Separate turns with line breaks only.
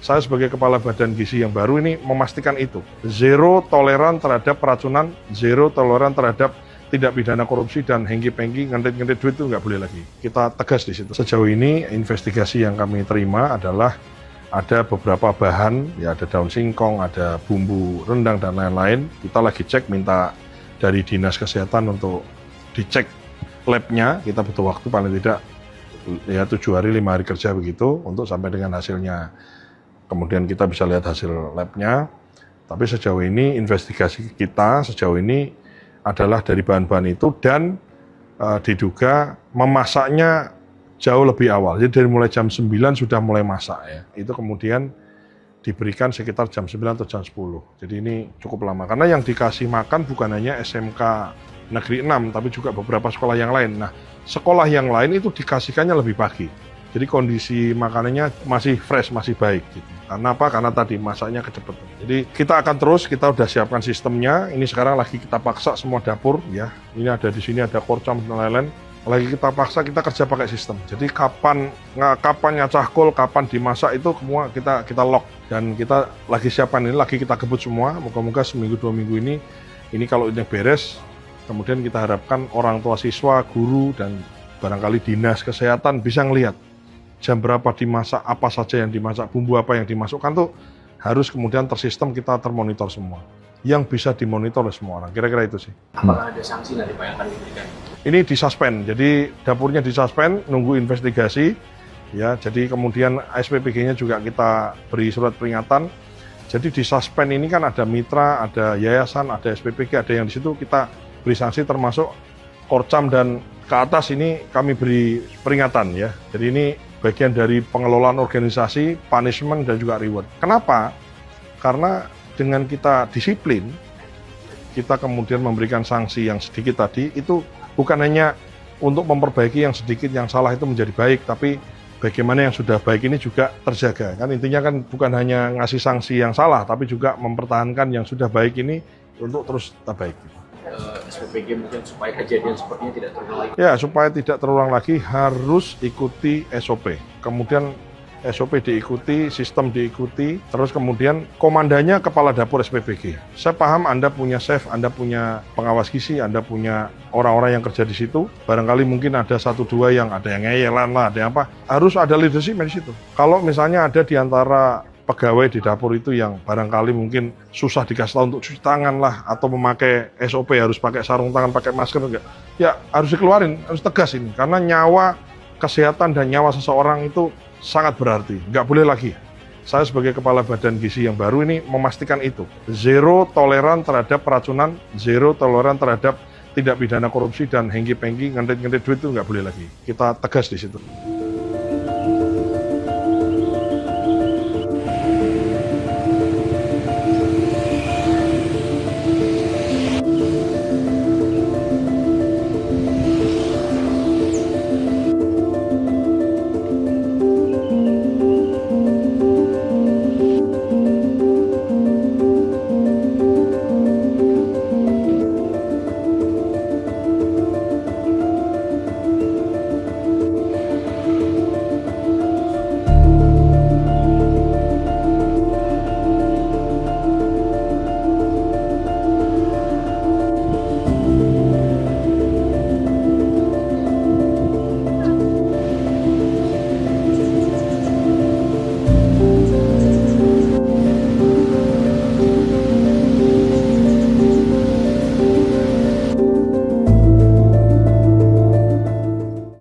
Saya sebagai Kepala Badan Gizi yang baru ini memastikan itu. Zero toleran terhadap peracunan, zero toleran terhadap tidak pidana korupsi dan hengki-pengki, ngentit-ngentit duit itu nggak boleh lagi. Kita tegas di situ. Sejauh ini investigasi yang kami terima adalah ada beberapa bahan, ya ada daun singkong, ada bumbu rendang dan lain-lain. Kita lagi cek, minta dari Dinas Kesehatan untuk dicek labnya. Kita butuh waktu paling tidak ya 7 hari 5 hari kerja begitu untuk sampai dengan hasilnya. Kemudian kita bisa lihat hasil labnya. Tapi sejauh ini investigasi kita sejauh ini adalah dari bahan-bahan itu dan diduga memasaknya jauh lebih awal. Jadi dari mulai jam 9 sudah mulai masak ya. Itu kemudian diberikan sekitar jam 9 atau jam 10. Jadi ini cukup lama. Karena yang dikasih makan bukan hanya SMK Negeri 6, tapi juga beberapa sekolah yang lain. Nah, sekolah yang lain itu dikasihkannya lebih pagi. Jadi kondisi makanannya masih fresh, masih baik. Gitu. Karena apa? Karena tadi masaknya kecepatan. Jadi kita akan terus, kita udah siapkan sistemnya. Ini sekarang lagi kita paksa semua dapur ya. Ini ada di sini ada korcam dan lain-lain. Lagi kita paksa, kita kerja pakai sistem. Jadi kapan nyacah kol, kapan dimasak itu semua kita lock dan kita lagi siapkan ini, lagi kita kebut semua. Moga-moga seminggu 2 minggu ini kalau ini beres, kemudian kita harapkan orang tua siswa, guru dan barangkali dinas kesehatan bisa ngelihat jam berapa dimasak, apa saja yang dimasak, bumbu apa yang dimasukkan tuh harus kemudian tersistem, kita termonitor semua. Yang bisa dimonitor oleh semua orang. Kira-kira itu sih.
Apakah ada sanksi nanti Pak yang akan diberikan?
Ini disuspend, jadi dapurnya disuspend, nunggu investigasi. Ya, jadi kemudian SPPG-nya juga kita beri surat peringatan. Jadi disuspend ini kan ada mitra, ada yayasan, ada SPPG, ada yang di situ kita beri sanksi termasuk korcam dan ke atas ini kami beri peringatan ya. Jadi ini bagian dari pengelolaan organisasi, punishment dan juga reward. Kenapa? Karena dengan kita disiplin, kita kemudian memberikan sanksi yang sedikit tadi, itu bukan hanya untuk memperbaiki yang sedikit yang salah itu menjadi baik, tapi bagaimana yang sudah baik ini juga terjaga. Kan intinya kan bukan hanya ngasih sanksi yang salah, tapi juga mempertahankan yang sudah baik ini untuk terus tetap baik.
SPPG mungkin supaya kejadian sepertinya tidak terulang lagi?
Ya, supaya tidak terulang lagi harus ikuti SOP. Kemudian SOP diikuti, sistem diikuti, terus kemudian komandannya kepala dapur SPPG. Saya paham Anda punya chef, Anda punya pengawas gizi, Anda punya orang-orang yang kerja di situ. Barangkali mungkin ada 1-2 yang ada yang ngeyelan lah, ada yang apa. Harus ada leadership di situ. Kalau misalnya ada di antara pegawai di dapur itu yang barangkali mungkin susah dikasih tahu untuk cuci tangan lah, atau memakai SOP harus pakai sarung tangan, pakai masker enggak. Ya harus dikeluarin, harus tegas ini. Karena nyawa, kesehatan dan nyawa seseorang itu sangat berarti, nggak boleh lagi. Saya sebagai Kepala Badan Gizi yang baru ini memastikan itu. Zero toleran terhadap peracunan, zero toleran terhadap tidak pidana korupsi dan hengki-pengki, ngentit-ngentit duit itu nggak boleh lagi. Kita tegas di situ.